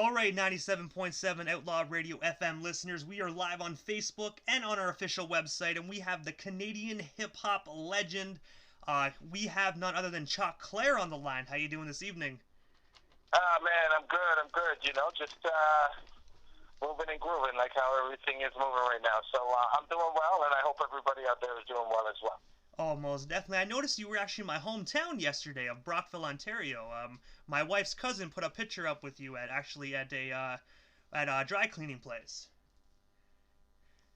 All right, 97.7 Outlaw Radio FM listeners, we are live on Facebook and on our official website, and we have the Canadian hip-hop legend. We have none other than Choclair on the line. How you doing this evening? Man, I'm good, just moving and grooving like how everything is moving right now. So I'm doing well, and I hope everybody out there is doing well as well. Oh, most definitely. I noticed you were actually in my hometown yesterday of Brockville, Ontario. My wife's cousin put a picture up with you at a dry cleaning place.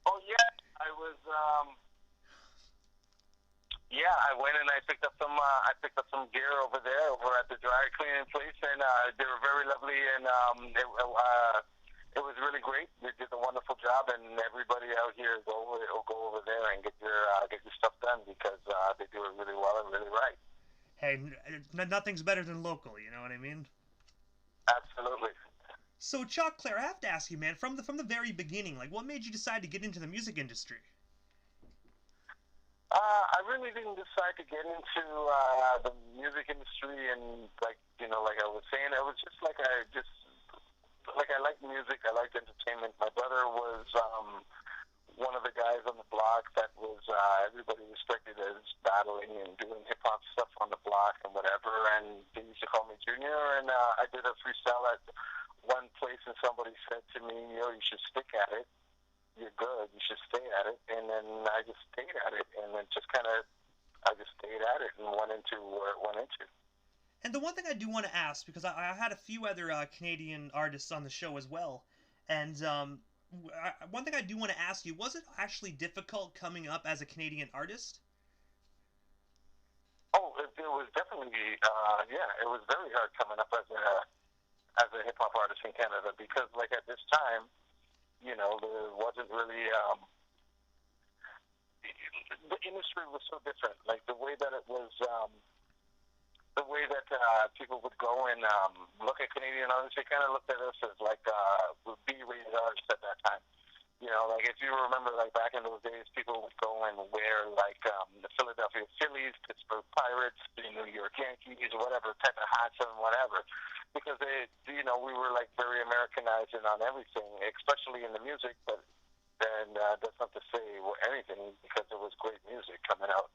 Oh, yeah, I went and I picked up some gear over there, over at the dry cleaning place, and they were very lovely, and it was really great. They did a wonderful job, and everybody out here will go over there and get your stuff done because they do it really well and really right. Hey, nothing's better than local, you know what I mean? Absolutely. So, Choclair, I have to ask you, man, from the very beginning, like, what made you decide to get into the music industry? I really didn't decide to get into the music industry, and like I was saying, it was just like I like music. I liked entertainment. My brother was one of the guys on the block that was everybody respected as battling and doing hip hop stuff on the block and whatever. And they used to call me Junior. And I did a freestyle at one place, and somebody said to me, you should stick at it. You're good. You should stay at it. And then I just stayed at it, and then I just stayed at it and went into where it went into. And the one thing I do want to ask, because I had a few other Canadian artists on the show as well, and one thing I do want to ask you, was it actually difficult coming up as a Canadian artist? Oh, it was definitely, it was very hard coming up as a hip hop artist in Canada because, like, at this time, there wasn't really the industry was so different. Like the way that it was. The way that people would go and look at Canadian artists, they kind of looked at us as like B-rated artists at that time. Like if you remember, like back in those days, people would go and wear like the Philadelphia Phillies, Pittsburgh Pirates, the New York Yankees, whatever type of hats and whatever, because we were like very Americanized and on everything, especially in the music. But then that's not to say anything because it was great music coming out.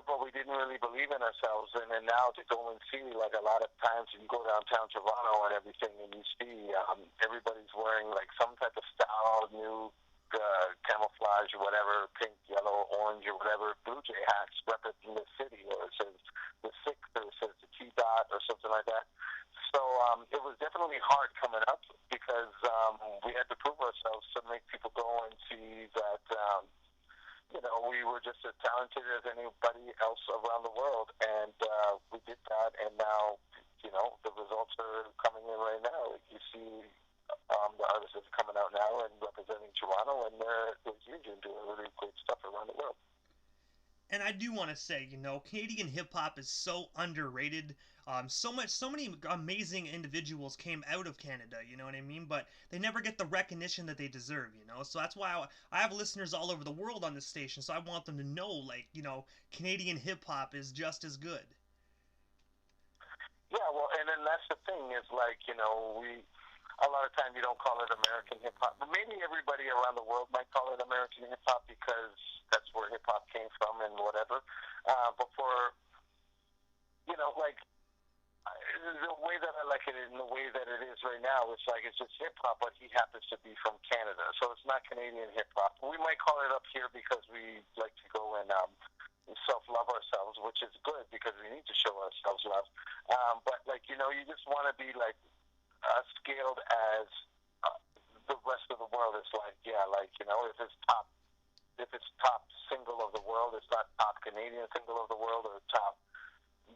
But we didn't really believe in ourselves, and then now to go and see, like a lot of times you go downtown Toronto and everything, and you see everybody's wearing like some type of style, new camouflage or whatever, pink, yellow, orange or whatever, Blue Jay hats representing the city, or it says the Six, or it says the T-Dot or something like that. So it was definitely hard coming up because we had to prove ourselves to make people go and see that we were just as talented as anybody else around the world, and we did that, and now, the results are coming in right now. Like you see the artists that are coming out now and representing Toronto, and they're huge and doing really great stuff around the world. And I do want to say, Canadian hip-hop is so underrated. So many amazing individuals came out of Canada, you know what I mean? But they never get the recognition that they deserve, So that's why I have listeners all over the world on this station, so I want them to know, like, Canadian hip-hop is just as good. Yeah, well, and then that's the thing is, like, a lot of time you don't call it American hip-hop. But maybe everybody around the world might call it American hip-hop because that's where hip-hop came from and whatever. But for, like, the way that I like it and the way that it is right now, it's like it's just hip-hop, but he happens to be from Canada. So it's not Canadian hip-hop. We might call it up here because we like to go and self-love ourselves, which is good because we need to show ourselves love. But, like, you just want to be, like, scaled as the rest of the world is like, if it's top single of the world, it's not top Canadian single of the world or top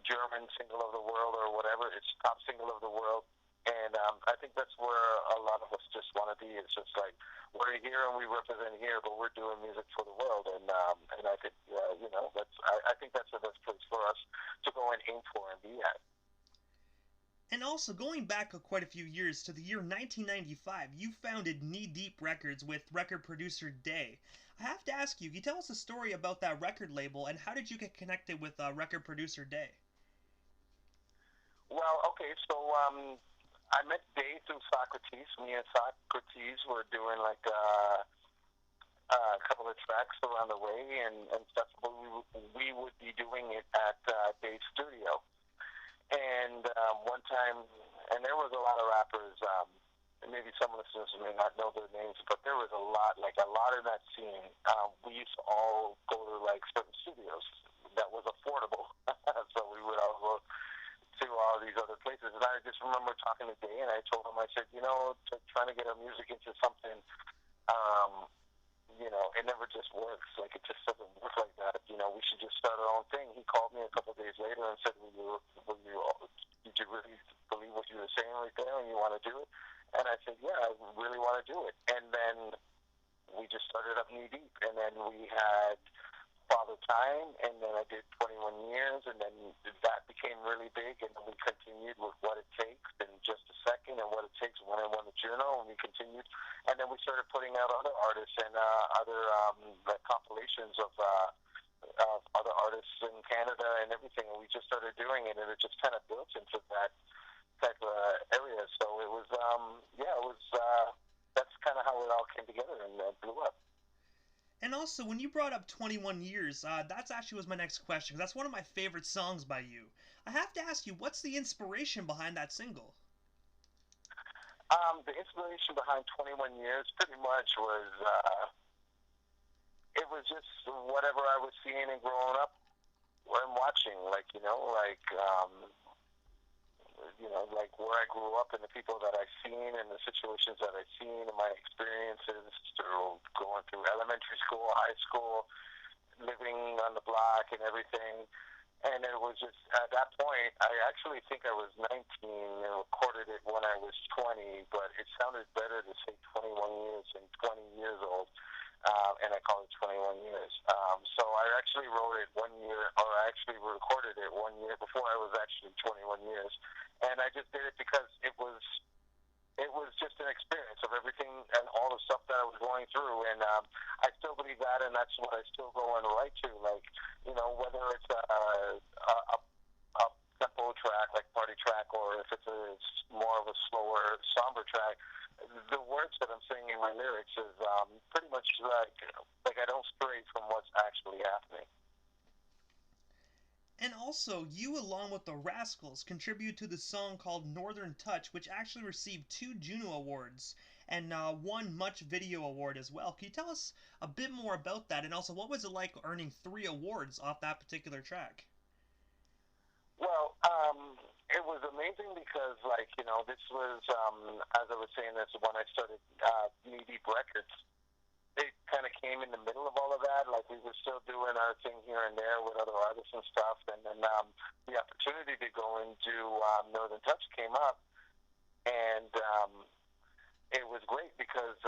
German single of the world or whatever. It's top single of the world, and I think that's where a lot of us just want to be. It's just like we're here and we represent here, but we're doing music for the world, and I think I think that's the best place for us to go and aim for and be at. And also, going back quite a few years to the year 1995, you founded Knee Deep Records with record producer Day. I have to ask you, can you tell us a story about that record label, and how did you get connected with record producer Day? Well, okay, so I met Dave through Socrates. Me and Socrates were doing like a couple of tracks around the way and stuff. But we would be doing it at Dave's studio. And one time, and there was a lot of rappers. Maybe some listeners may not know their names, but there was a lot in that scene. We used to all go to like certain studios that was affordable, so we would all go to all these other places. And I just remember talking to Day, and I told him, I said, trying to get our music into something, it never just works. Like, it just doesn't work like that. We should just start our own thing. He called me a couple of days later and said, did you really believe what you were saying right there and you want to do it? And I said, yeah, I really want to do it. And then we just started up knee deep. And then we had Father Time, and then I did 21 years, and then that became really big, and then we continued with What It Takes in Just a Second, and What It Takes when I won the Juno, and we continued. And then we started putting out other artists and other compilations of other artists in Canada and everything, and we just started doing it, and it just kind of built into that type of area. So it was, that's kind of how it all came together and blew up. And also, when you brought up 21 Years, that's actually was my next question, because that's one of my favorite songs by you. I have to ask you, what's the inspiration behind that single? The inspiration behind 21 Years pretty much was, it was just whatever I was seeing and growing up and watching, like where I grew up and the people that I've seen and the situations that I've seen and my experiences through going through elementary school, high school, living on the block and everything. And it was just, at that point, I actually think I was 19 and recorded it when I was 20, but it sounded better to say 21 years than 20 years old. And I called it 21 Years. So I actually wrote it 1 year, or I actually recorded it 1 year before I was actually 21 years. And I just did it because it was just an experience of everything and all the stuff that I was going through. And I still believe that, and that's what I still go and write to. Like, whether it's a tempo track, like party track, or if it's more of a slower, somber track, the words that I'm saying in my lyrics is pretty much like I don't stray from what's actually happening. And also, you along with the Rascals contribute to the song called Northern Touch, which actually received 2 Juno Awards and 1 Much Video Award as well. Can you tell us a bit more about that? And also, what was it like earning 3 awards off that particular track? Well, it was amazing because, this was, as I was saying, that's when I started Knee Deep Records. It kind of came in the middle of all of that. Like, we were still doing our thing here and there with other artists and stuff. And then the opportunity to go into Northern Touch came up. And it was great because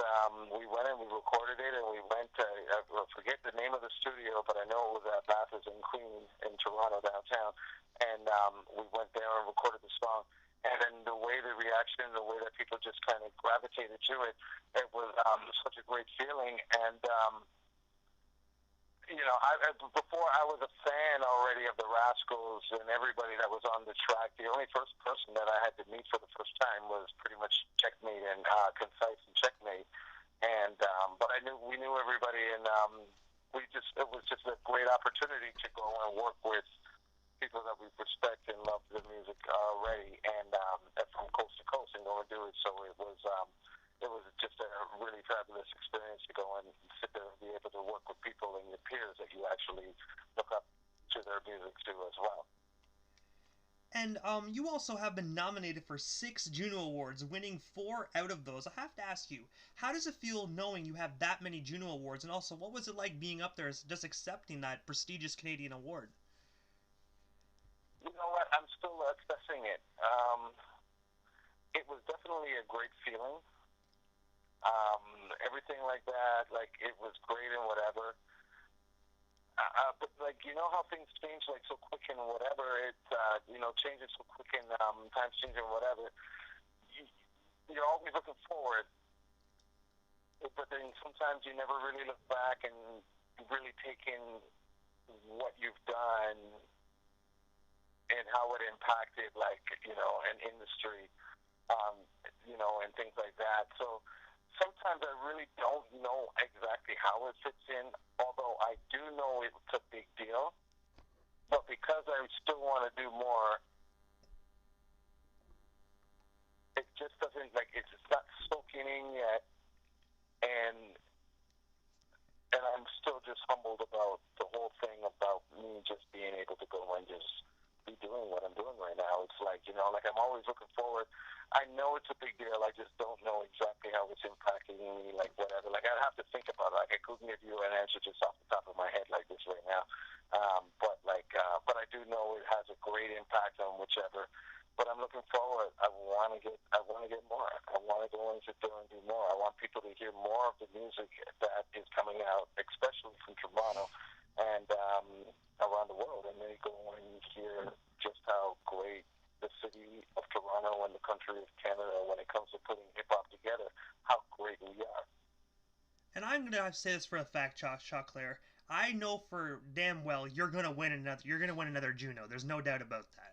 we went and we recorded it, and we went to, I forget the name of the studio, but I know it was at Bathurst and Queen in Toronto downtown. And we went there and recorded the song. And then the way the reaction, the way that people just kind of gravitated to it, it was such a great feeling. And, before I was a fan already of the Rascals and everybody that was on the track. The only first person that I had to meet for the first time was pretty much Checkmate and Concise and Checkmate. And but we knew everybody, and it was just a great opportunity to go and work with people that we respect and love the music already, and from coast to coast, and go and do it. So it was just a really fabulous experience to go and sit there and be able to work with people and your peers that you actually look up to their music too as well. And you also have been nominated for 6 Juno Awards, winning 4 out of those. I have to ask you, how does it feel knowing you have that many Juno Awards? And also, what was it like being up there, just accepting that prestigious Canadian award? You know what? I'm still assessing it. It was definitely a great feeling. Everything like that, it was great and whatever. But how things change so quick and whatever. It changes so quick and times change and whatever. You're always looking forward, but then sometimes you never really look back and really take in what you've done and how it impacted an industry. um, and things like that. So sometimes I really don't know exactly how it fits in, although I do know it's a big deal. But because I still want to do more, it just doesn't, like, it's not soaking in yet, and I'm still just humbled about the whole thing about me just being able to go and just be doing what I'm doing right now. It's like, like I'm always looking forward. I know it's a big deal. I just don't know exactly how it's impacting me, like whatever. Like I'd have to think about it. Like I couldn't give you an answer just off the top of my head like this right now. But I do know it has a great impact on whichever. But I'm looking forward. I want to get more. I want to go and sit there and do more. I want people to hear more of the music that is coming out, especially from Toronto and around the world. And they go and hear just how great the city of Toronto and the country of Canada, when it comes to putting hip hop together, how great we are. And I'm gonna say this for a fact, Choclair. I know for damn well you're gonna win another. You're gonna win another Juno. There's no doubt about that.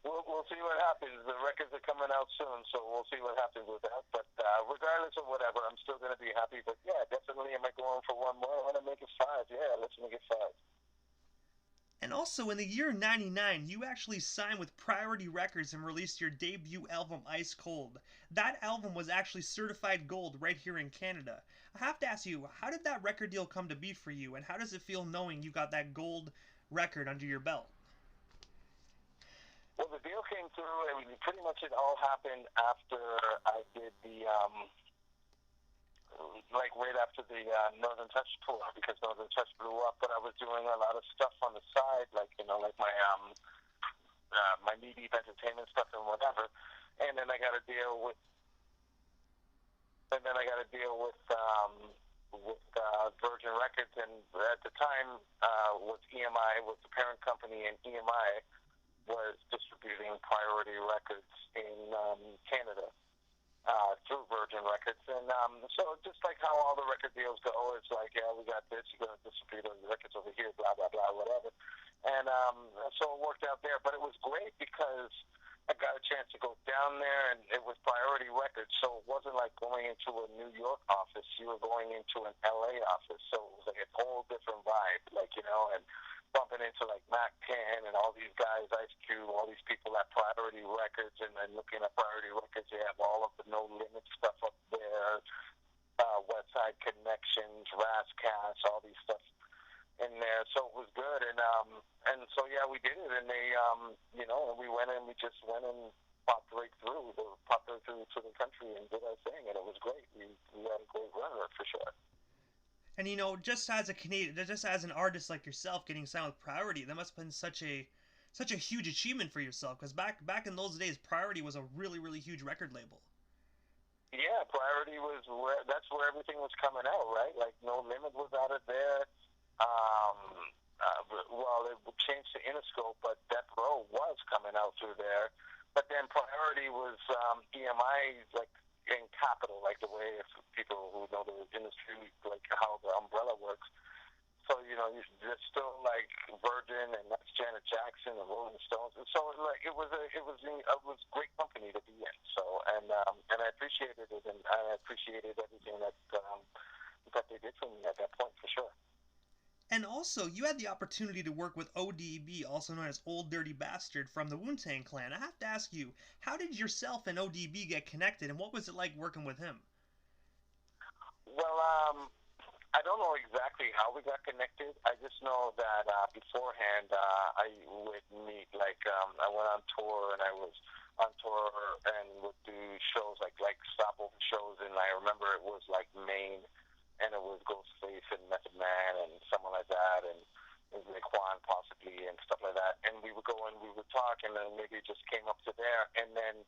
We'll see what happens. The records are coming out soon, so we'll see what happens with that. But regardless of whatever, I'm still going to be happy. But yeah, definitely, am I going for one more? I want to make it 5. Yeah, let's make it 5. And also, in the year '99, you actually signed with Priority Records and released your debut album, Ice Cold. That album was actually certified gold right here in Canada. I have to ask you, how did that record deal come to be for you, and how does it feel knowing you got that gold record under your belt? Well, the deal came through, and pretty much it all happened after I did the like right after the Northern Touch tour, because Northern Touch blew up. But I was doing a lot of stuff on the side, like like my knee deep entertainment stuff and whatever. And then I got a deal with, Virgin Records, and at the time was EMI was the parent company, and EMI was distributing Priority Records in Canada. Through Virgin Records, and so just like how all the record deals go, it's like, yeah, we got this, you're going to distribute the records over here, blah blah blah, whatever. And so it worked out there, but it was great because I got a chance to go down there, and it was Priority Records, so it wasn't like going into a New York office. You were going into an LA office, so it was like a whole different vibe, like and bumping into like Mac 10 and all these guys, Ice Cube, all these people at Priority Records, and then looking at Priority Records, they have all of the No Limit stuff up there, Westside Connections, Rascast, all these stuff in there. So it was good, and so yeah, we did it, and they and we went and we just went and popped right through to the country and did our thing, and it was great. We had a great run for sure. And just as a Canadian, just as an artist like yourself, getting signed with Priority, that must have been such a huge achievement for yourself. Because back in those days, Priority was a really huge record label. Yeah, Priority was that's where everything was coming out, right? Like No Limit was out of there. Well, it changed to Interscope, but Death Row was coming out through there. But then Priority was EMI, like in capital, like the way, if people who know the industry, like how the umbrella works. So there's still like Virgin, and that's Janet Jackson and Rolling Stones, and so like it was great company to be in. So and I appreciated it, and I appreciated everything that they did for me at that point for sure. And also, you had the opportunity to work with ODB, also known as Old Dirty Bastard, from the Wu-Tang Clan. I have to ask you, how did yourself and ODB get connected, and what was it like working with him? Well, I don't know exactly how we got connected. I just know that beforehand, I would meet, like, I went on tour, and I was on tour and would do shows, like stopover shows, and I remember it was, like, Maine, and it was Ghostface and Method Man and someone like that, and it was Raekwon possibly and stuff like that. And we would go and we would talk, and then maybe it just came up to there. And then,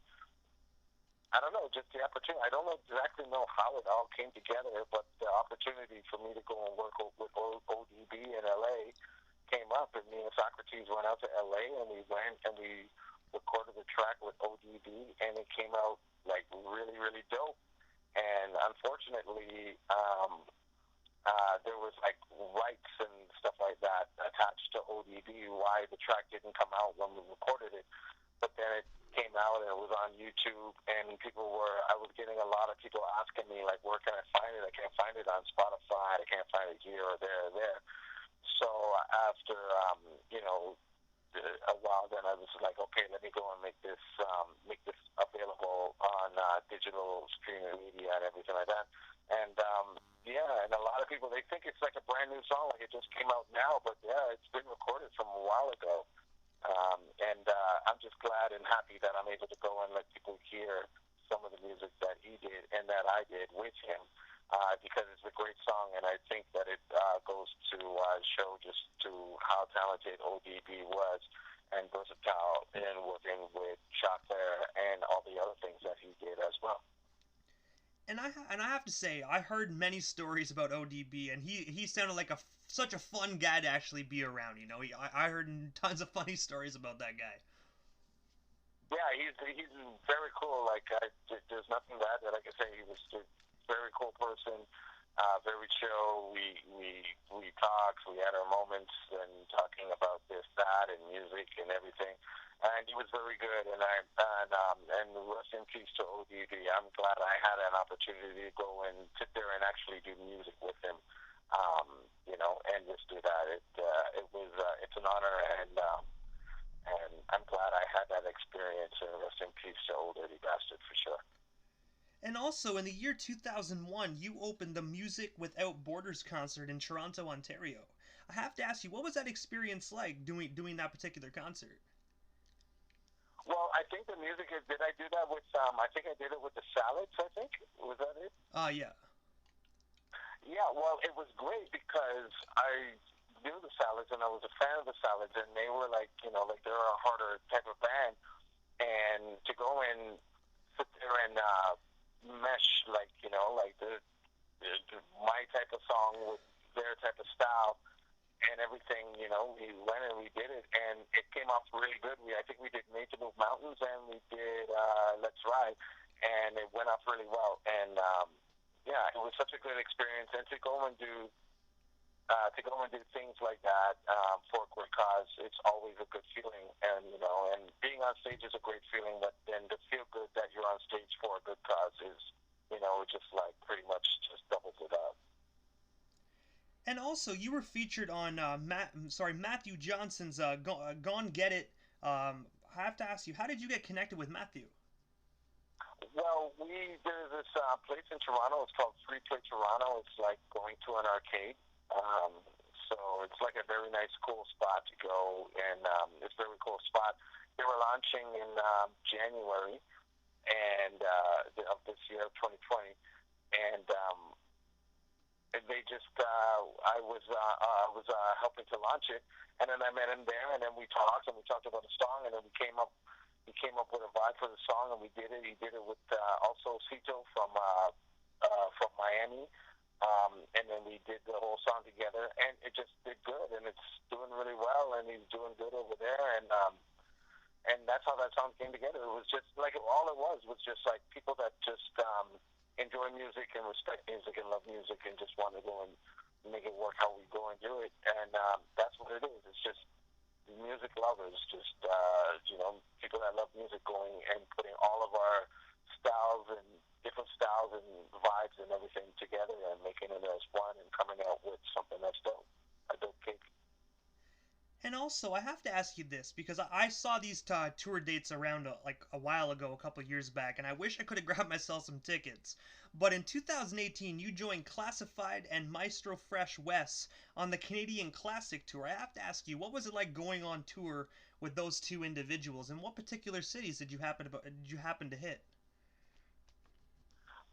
I don't know, just the opportunity. I don't exactly know how it all came together, but the opportunity for me to go and work with ODB in LA came up, and me and Socrates went out to LA, and we went and we recorded a track with ODB, and it came out, like, really dope. And unfortunately, there was like rights and stuff like that attached to ODB, why the track didn't come out when we recorded it. but then it came out and it was on YouTube, and I was getting a lot of people asking me, like, where can I find it? I can't find it on Spotify. I can't find it here or there or there. So after, a while, then I was like, okay, let me go and make this available on digital streaming media and everything like that. And and a lot of people, they think it's like a brand new song, like it just came out now, but yeah, it's been recorded from a while ago. I'm just glad and happy that I'm able to go and let people hear some of the music that he did and that I did with him, because it's a great song, and I think that it goes to show just to how talented ODB was and versatile in working with Choclair and all the other things that he did as well. And I have to say, I heard many stories about ODB, and he sounded like such a fun guy to actually be around. You know, I heard tons of funny stories about that guy. Yeah, he's very cool. Like, there's nothing bad that I can say. He was a very cool person, very chill. We talked. We had our moments and talking about this, that, and music and everything. And he was very good. And rest in peace to ODB. I'm glad I had an opportunity to go and sit there and actually do music with him. And just do that. It's an honor, and I'm glad I had that experience, and rest in peace to old dirty bastard for sure. And also, in the year 2001, you opened the Music Without Borders concert in Toronto, Ontario. I have to ask you, what was that experience like doing that particular concert? Well, I think the music is. Did I do that with? I think I did it with the Salads. I think was that it? Yeah. Yeah. Well, it was great because I knew the Salads and I was a fan of the Salads, and they were like, like they're a harder type of band, and to go and sit there and mesh, like, like my type of song with their type of style and everything, we went and we did it, and it came off really good. I think we did Made to Move Mountains, and we did Let's Ride, and it went off really well. And it was such a good experience, and to go and do things like that for a great cause, it's always a good feeling. And and being on stage is a great feeling, but then to feel good that you're on stage for a good cause is, just like pretty much just doubles it up. And also, you were featured on Matthew Johnson's "Gone Get It." I have to ask you, how did you get connected with Matthew? Well, there's this place in Toronto. It's called Free Play Toronto. It's like going to an arcade. So it's like a very nice, cool spot to go, and it's a very cool spot. They were launching in January of this year, 2020, and they just I was helping to launch it, and then I met him there, and then we talked about the song, and then we came up with a vibe for the song, and we did it. He did it with also Cito from Miami. And then we did the whole song together, and it just did good, and it's doing really well, and he's doing good over there, and that's how that song came together. It was just like all it was just like people that just enjoy music and respect music and love music and just want to go and make it work how we go and do it, and that's what it is. It's just music lovers, just people that love music going and putting all of our styles and different styles and vibes and everything together and making it as one and coming out with something that's dope, a dope cake. And also, I have to ask you this, because I saw these tour dates around like a while ago, a couple years back, and I wish I could have grabbed myself some tickets. But in 2018, you joined Classified and Maestro Fresh Wes on the Canadian Classic Tour. I have to ask you, what was it like going on tour with those two individuals, and what particular cities did you happen to hit?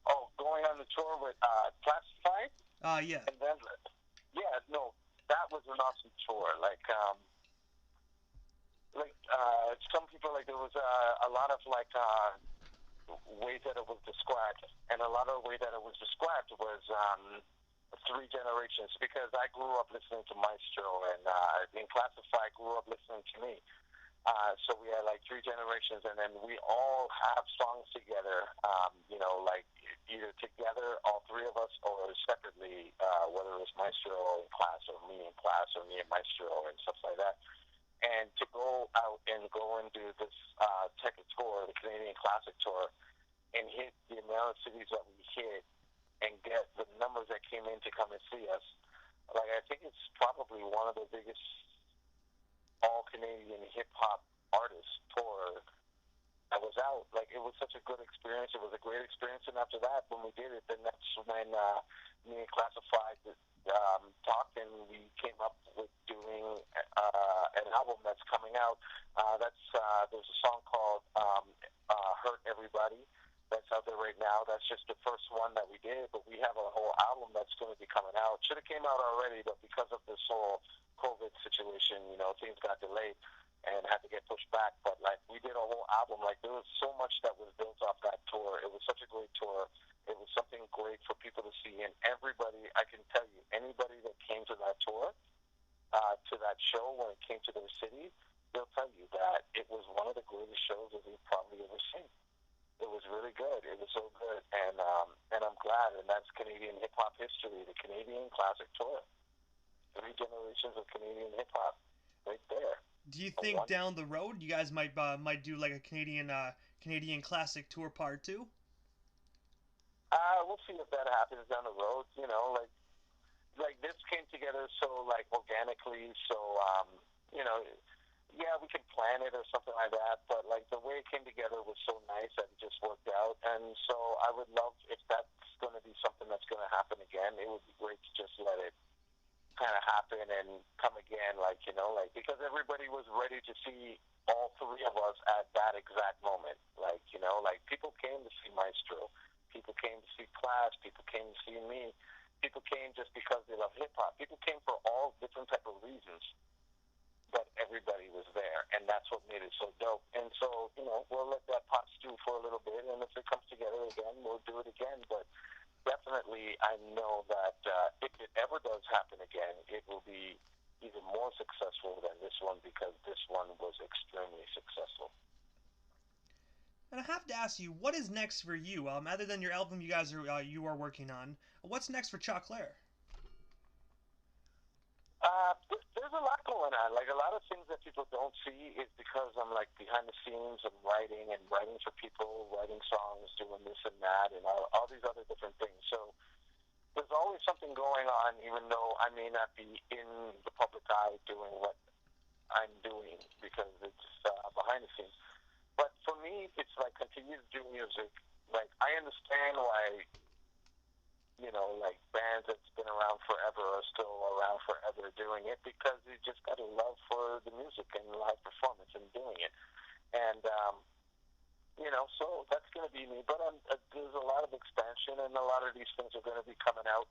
Oh, going on the tour with Classified? Yeah. And then, that was an awesome tour. Some people, like, there was a lot of, like, ways that it was described. And a lot of the way that it was described was three generations, because I grew up listening to Maestro, and in Classified grew up listening to me. So we had like three generations, and then we all have songs together, like either together, all three of us, or separately, whether it was Maestro in class, or me in class, or me and Maestro, and stuff like that. And to go out and go and do this Tech Tour, the Canadian Classic Tour, and hit the amount of cities that we hit and get the numbers that came in to come and see us, like I think it's probably one of the biggest all-Canadian hip-hop artist tour I was out. Like, it was such a good experience. It was a great experience. And after that, when we did it, then that's when me and Classified talked, and we came up with doing an album that's coming out. There's a song called Hurt Everybody that's out there right now. That's just the first one that we did, but we have a whole album that's going to be coming out. Should have came out already, but because of this whole COVID situation, you know, things got delayed and had to get pushed back. But like, we did a whole album. Like, there was so much that was built off that tour. It was such a great tour. It was something great for people to see. And everybody, I can tell you, anybody that came to that tour, to that show when it came to their city, they'll tell you that it was one of the greatest shows that they've probably ever seen. It was really good. It was so good. And I'm glad. And that's Canadian hip-hop history, the Canadian Classic Tour. 3 generations of Canadian hip-hop right there. Do you think down the road you guys might do like a Canadian Classic Tour Part 2? We'll see if that happens down the road. You know, like this came together so like organically. So you know, yeah, we could plan it or something like that. But like the way it came together was so nice that it just worked out. And so I would love if that's going to be something that's going to happen again. It would be great to just let it kind of happen and come again, like, you know, like, because everybody was ready to see all 3 of us at that exact moment. Like, you know, like, people came to see Maestro, people came to see Class, people came to see me, people came just because they love hip-hop, people came for all different type of reasons, but everybody was there, and that's what made it so dope. And so, you know, we'll let that pot stew for a little bit, and if it comes together again, we'll do it again. But definitely, I know that if it ever does happen again, it will be even more successful than this one, because this one was extremely successful. And I have to ask you, what is next for you? Other than your album you are working on, what's next for Choclair? There's a lot going on. Like, a lot of things that people don't see is because I'm like behind the scenes and writing for people, writing songs, doing this and that, and all these other different things. So there's always something going on, even though I may not be in the public eye doing what I'm doing, because it's behind the scenes. But for me, it's like continue to do music. Like, I understand why, you know, like bands that's been around forever are still around forever doing it, because you just got a love for the music and live performance and doing it. And, you know, so that's going to be me. But there's a lot of expansion, and a lot of these things are going to be coming out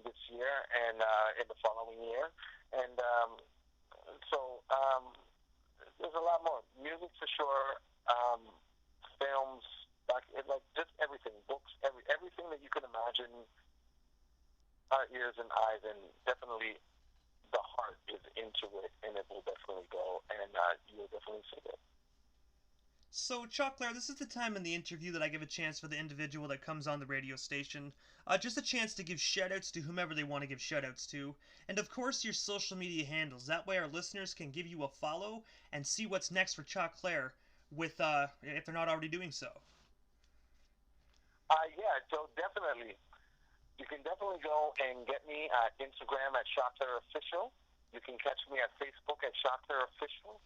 this year and in the following year. And so there's a lot more. Music for sure, films, like just everything, books, everything that you can imagine. Our ears and eyes, and definitely the heart is into it, and it will definitely go, and you'll definitely see it. So, Choclair, this is the time in the interview that I give a chance for the individual that comes on the radio station. Just a chance to give shoutouts to whomever they want to give shoutouts to. And of course, your social media handles. That way our listeners can give you a follow and see what's next for Choclair, if they're not already doing so. Yeah, so definitely. You can definitely go and get me at Instagram at Shoutouts Official. You can catch me at Facebook at Shoutouts Official.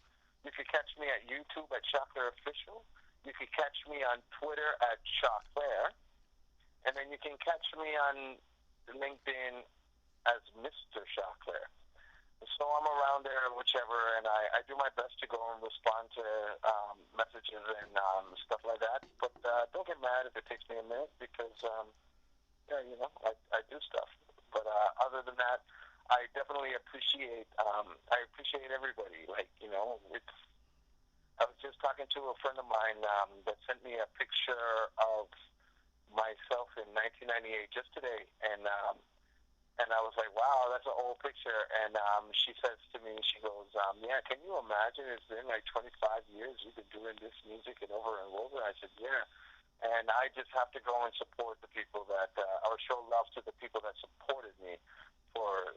You can catch me at YouTube at Shoutouts Official. You can catch me on Twitter at Choclair. And then you can catch me on LinkedIn as Mr. Choclair. So I'm around there, whichever, and I do my best to go and respond to messages and stuff like that. But don't get mad if it takes me a minute, because yeah, you know, I do stuff. But other than that, I definitely appreciate everybody. Like, you know, I was just talking to a friend of mine that sent me a picture of myself in 1998 just today, and I was like, wow, that's an old picture. And she says to me, she goes, yeah, can you imagine it's been like 25 years you've been doing this music and over and over? I said, yeah. And I just have to go and support the people that, or show love to the people that supported me for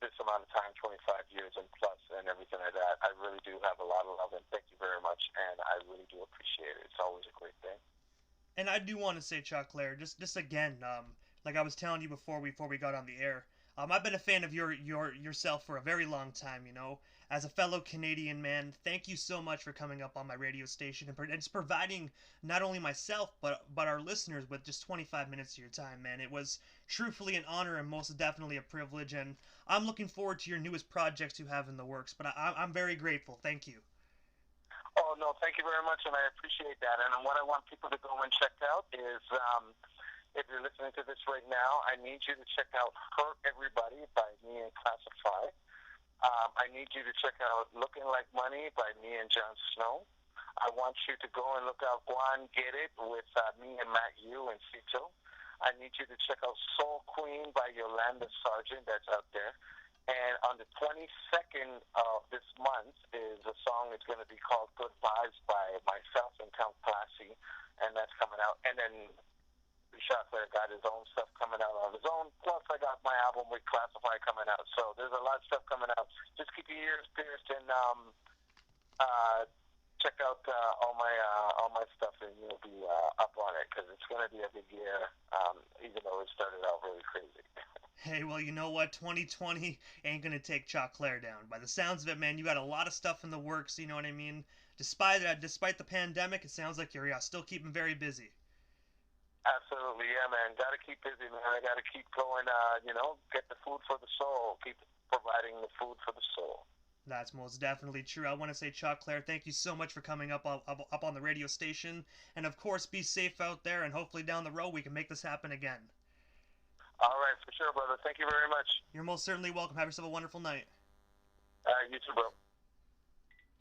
this amount of time, 25 years and plus, and everything like that. I really do have a lot of love, and thank you very much, and I really do appreciate it. It's always a great thing. And I do want to say, Choclair, just again, like I was telling you before we got on the air, I've been a fan of yourself for a very long time. You know, as a fellow Canadian man, thank you so much for coming up on my radio station and just providing not only myself but our listeners with just 25 minutes of your time, man. It was truthfully an honor and most definitely a privilege, and I'm looking forward to your newest projects you have in the works. But I'm very grateful. Thank you. Oh, no, thank you very much, and I appreciate that. And what I want people to go and check out is, if you're listening to this right now, I need you to check out Hurt Everybody by me and Classify. I need you to check out Looking Like Money by me and Jon Snow. I want you to go and look out Guan Get It with me and Matt Yu and Cito. I need you to check out Soul Queen by Yolanda Sargent. That's out there. And on the 22nd of this month is a song that's going to be called Goodbyes by myself and Count Classy, and that's coming out. And then Shoutouts got his own stuff coming out on his own, plus I got my album with Classify coming out. So there's a lot of stuff coming out. Just keep your ears pierced and check out all my stuff, and you'll be up on it, because it's going to be a big year, even though it started out really crazy. Hey, well, you know what? 2020 ain't gonna take Choclair down. By the sounds of it, man, you got a lot of stuff in the works. You know what I mean? Despite the pandemic, it sounds like you're still keeping very busy. Absolutely, yeah, man. Got to keep busy, man. I got to keep going. Get the food for the soul. Keep providing the food for the soul. That's most definitely true. I want to say, Choclair, thank you so much for coming up on the radio station, and of course, be safe out there. And hopefully, down the road, we can make this happen again. All right, for sure, brother. Thank you very much. You're most certainly welcome. Have yourself a wonderful night. You too, bro.